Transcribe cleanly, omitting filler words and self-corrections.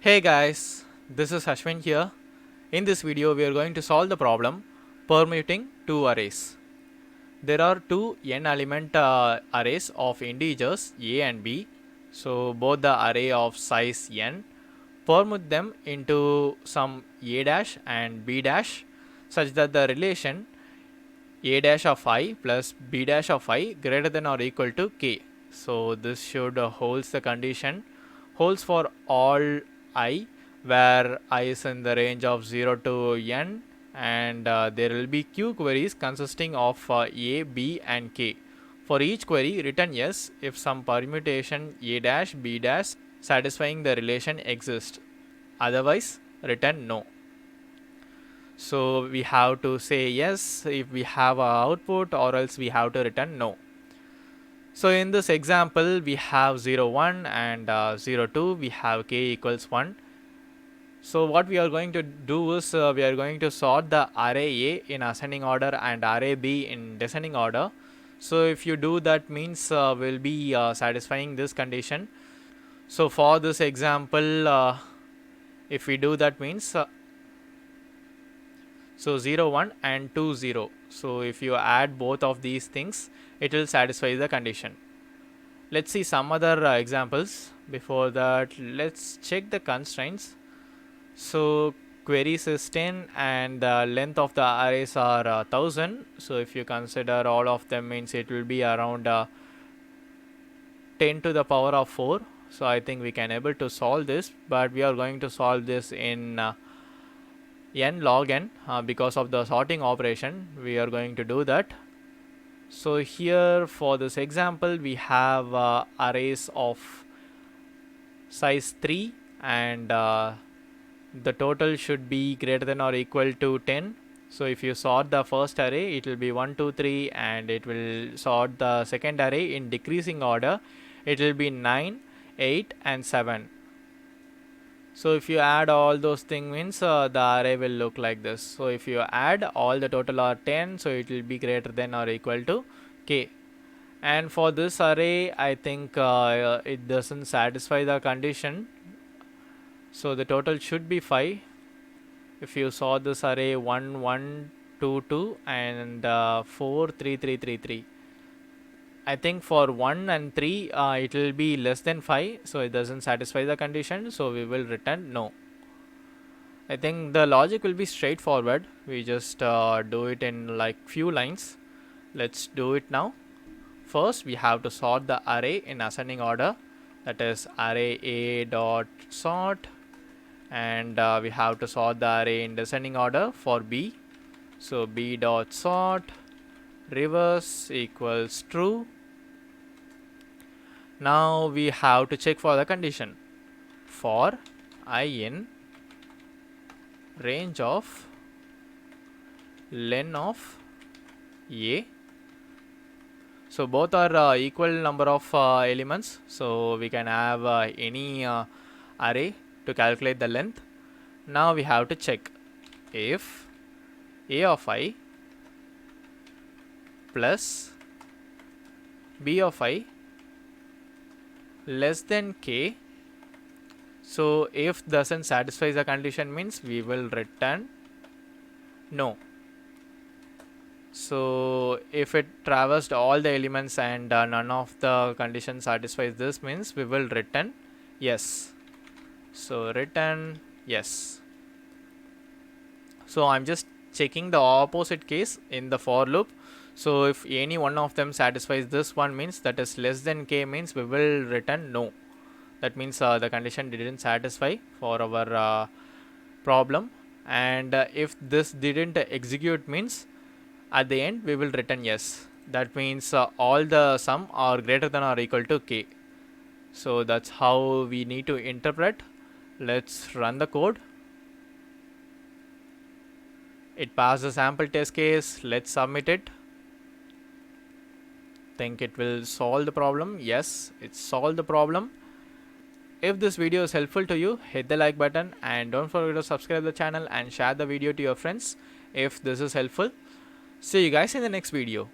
Hey guys, this is Ashwin here. In this video, we are going to solve the problem permuting two arrays. There are two n element arrays of integers a and b. So both the array of size n, permute them into some a dash and b dash such that the relation a dash of I plus b dash of I greater than or equal to k. So this should holds the condition, holds for all I where I is in the range of 0 to n, and there will be q queries consisting of a, b and k. For each query, return yes if some permutation a dash b dash satisfying the relation exists. Otherwise, return no. So we have to say yes if we have a output, or else we have to return no. So in this example, we have 0 1 and 0 2, we have k equals 1. So what we are going to do is we are going to sort the array A in ascending order and array B in descending order. So if you do that means we'll be satisfying this condition. So for this example, if we do that means so 0 1 and 2 0. So if you add both of these things, it will satisfy the condition. Let's see some other examples. Before that, let's check the constraints. So queries is 10 and the length of the arrays are 1000. So if you consider all of them means it will be around 10 to the power of 4. So I think we can able to solve this, but we are going to solve this in n log n because of the sorting operation. We are going to do that. So here for this example, we have arrays of size 3 and the total should be greater than or equal to 10. So if you sort the first array, it will be 1 2 3, and it will sort the second array in decreasing order. It will be 9 8 and 7. So if you add all those things means the array will look like this. So if you add all the total are 10, so it will be greater than or equal to k. And for this array, I think it doesn't satisfy the condition. So the total should be 5. If you saw this array 1 1 2 2 and 4 3 3 3 3. I think for 1 and 3 it will be less than 5, so it doesn't satisfy the condition, so we will return no. I think the logic will be straightforward. We just do it in like few lines. Let's do it now. First we have to sort the array in ascending order, that is array A dot sort, and we have to sort the array in descending order for B. So B dot sort reverse equals true. Now we have to check for the condition for I in range of len of A. So both are equal number of elements, so we can have any array to calculate the length. Now we have to check if A of I plus B of I less than k. So if doesn't satisfy the condition means we will return no. So if it traversed all the elements and none of the conditions satisfies this means we will return yes. So return yes. So I'm just checking the opposite case in the for loop. So if any one of them satisfies this one means that is less than k means we will return no. That means the condition didn't satisfy for our problem, and if this didn't execute means at the end we will return yes. That means all the sum are greater than or equal to k. So that's how we need to interpret. Let's run the code. It passed the sample test case. Let's submit it. Think it will solve the problem. Yes, it solved the problem. If this video is helpful to you, hit the like button and don't forget to subscribe the channel and share the video to your friends if this is helpful. See you guys in the next video.